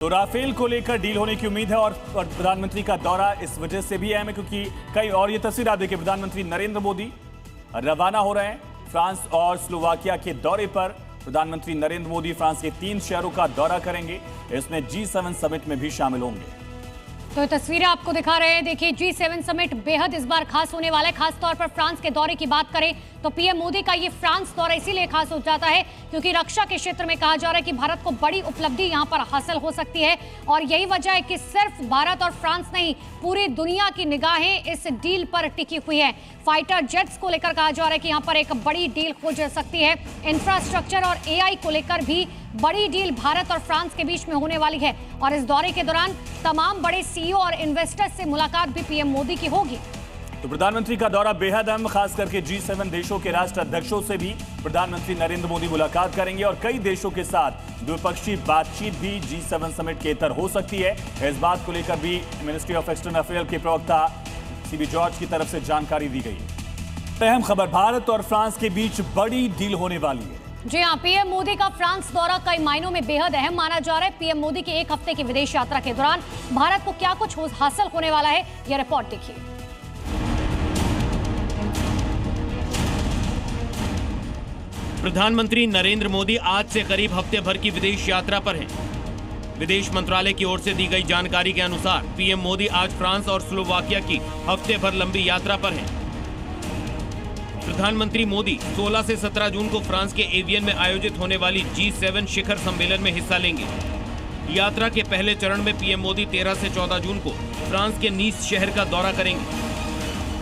तो राफेल को लेकर डील होने की उम्मीद है और प्रधानमंत्री का दौरा इस वजह से भी अहम है क्योंकि कई और ये तस्वीर आप देखिए, प्रधानमंत्री नरेंद्र मोदी रवाना हो रहे हैं फ्रांस और स्लोवाकिया के दौरे पर। प्रधानमंत्री नरेंद्र मोदी फ्रांस के 3 शहरों का दौरा करेंगे, इसमें G7 समिट में भी शामिल होंगे। तो तस्वीरें आपको दिखा रहे हैं, देखिए G7 समिट बेहद इस बार खास होने वाला है। खास तौर पर फ्रांस के दौरे की बात करें तो पीएम मोदी का ये फ्रांस दौरा इसीलिए खास हो जाता है क्योंकि रक्षा के क्षेत्र में कहा जा रहा है कि भारत को बड़ी उपलब्धि यहां पर हासिल हो सकती है और यही वजह है कि सिर्फ भारत और फ्रांस नहीं, पूरी दुनिया की निगाहें इस डील पर टिकी हुई है। फाइटर जेट्स को लेकर कहा जा रहा है कि यहां पर एक बड़ी डील हो जा सकती है। इंफ्रास्ट्रक्चर और AI को लेकर भी बड़ी डील भारत और फ्रांस के बीच में होने वाली है और इस दौरे के दौरान तमाम बड़े CEO और इन्वेस्टर्स से मुलाकात भी पीएम मोदी की होगी। तो प्रधानमंत्री का दौरा बेहद अहम, खास करके G7 देशों के राष्ट्राध्यक्षों से भी प्रधानमंत्री नरेंद्र मोदी मुलाकात करेंगे और कई देशों के साथ द्विपक्षीय बातचीत भी G7 समिट के इतर हो सकती है। इस बात को लेकर भी मिनिस्ट्री ऑफ एक्सटर्नल अफेयर्स के प्रवक्ता CB जॉर्ज की तरफ से जानकारी दी गई है। अहम खबर, भारत और फ्रांस के बीच बड़ी डील होने वाली है। जी हां, पीएम मोदी का फ्रांस दौरा कई मायनों में बेहद अहम माना जा रहा है। पीएम मोदी की 1 हफ्ते की विदेश यात्रा के दौरान भारत को क्या कुछ हासिल होने वाला है, यह रिपोर्ट देखिए। प्रधानमंत्री नरेंद्र मोदी आज से करीब हफ्ते भर की विदेश यात्रा पर हैं। विदेश मंत्रालय की ओर से दी गई जानकारी के अनुसार पीएम मोदी आज फ्रांस और स्लोवाकिया की हफ्ते भर लंबी यात्रा पर हैं। प्रधानमंत्री मोदी 16 से 17 जून को फ्रांस के एवियन में आयोजित होने वाली G7 शिखर सम्मेलन में हिस्सा लेंगे। यात्रा के पहले चरण में पीएम मोदी 13 से 14 जून को फ्रांस के नीस शहर का दौरा करेंगे,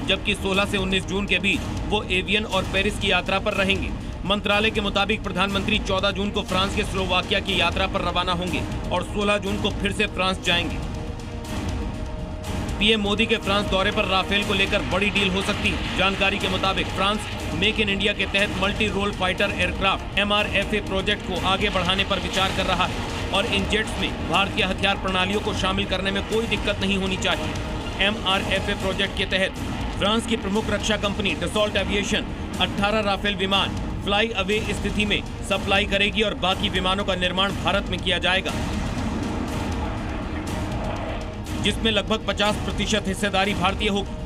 जबकि 16 से 19 जून के बीच वो एवियन और पेरिस की यात्रा पर रहेंगे। मंत्रालय के मुताबिक प्रधानमंत्री 14 जून को फ्रांस के स्लोवाकिया की यात्रा पर रवाना होंगे और 16 जून को फिर से फ्रांस जाएंगे। पीएम मोदी के फ्रांस दौरे पर राफेल को लेकर बड़ी डील हो सकती है। जानकारी के मुताबिक फ्रांस मेक इन इंडिया के तहत multi role fighter aircraft MRFA project को आगे बढ़ाने पर विचार कर रहा है और इन जेट्स में भारतीय हथियार प्रणालियों को शामिल करने में कोई दिक्कत नहीं होनी चाहिए। MRFA प्रोजेक्ट के तहत फ्रांस की प्रमुख रक्षा कंपनी डसॉल्ट एविएशन 18 राफेल विमान फ्लाई अवे स्थिति में सप्लाई करेगी और बाकी विमानों का निर्माण भारत में किया जाएगा, जिसमें लगभग 50% हिस्सेदारी भारतीय होगी।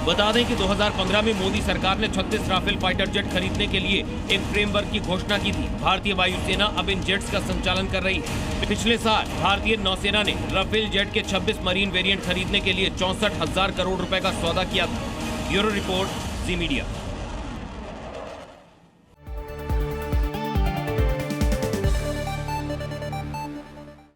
बता दें कि 2015 में मोदी सरकार ने 36 राफेल फाइटर जेट खरीदने के लिए एक फ्रेमवर्क की घोषणा की थी। भारतीय वायुसेना अब इन जेट्स का संचालन कर रही है। पिछले साल भारतीय नौसेना ने राफेल जेट के 26 मरीन वेरिएंट खरीदने के लिए 64,000 करोड़ रुपए का सौदा किया था। ब्यूरो रिपोर्ट, जी मीडिया।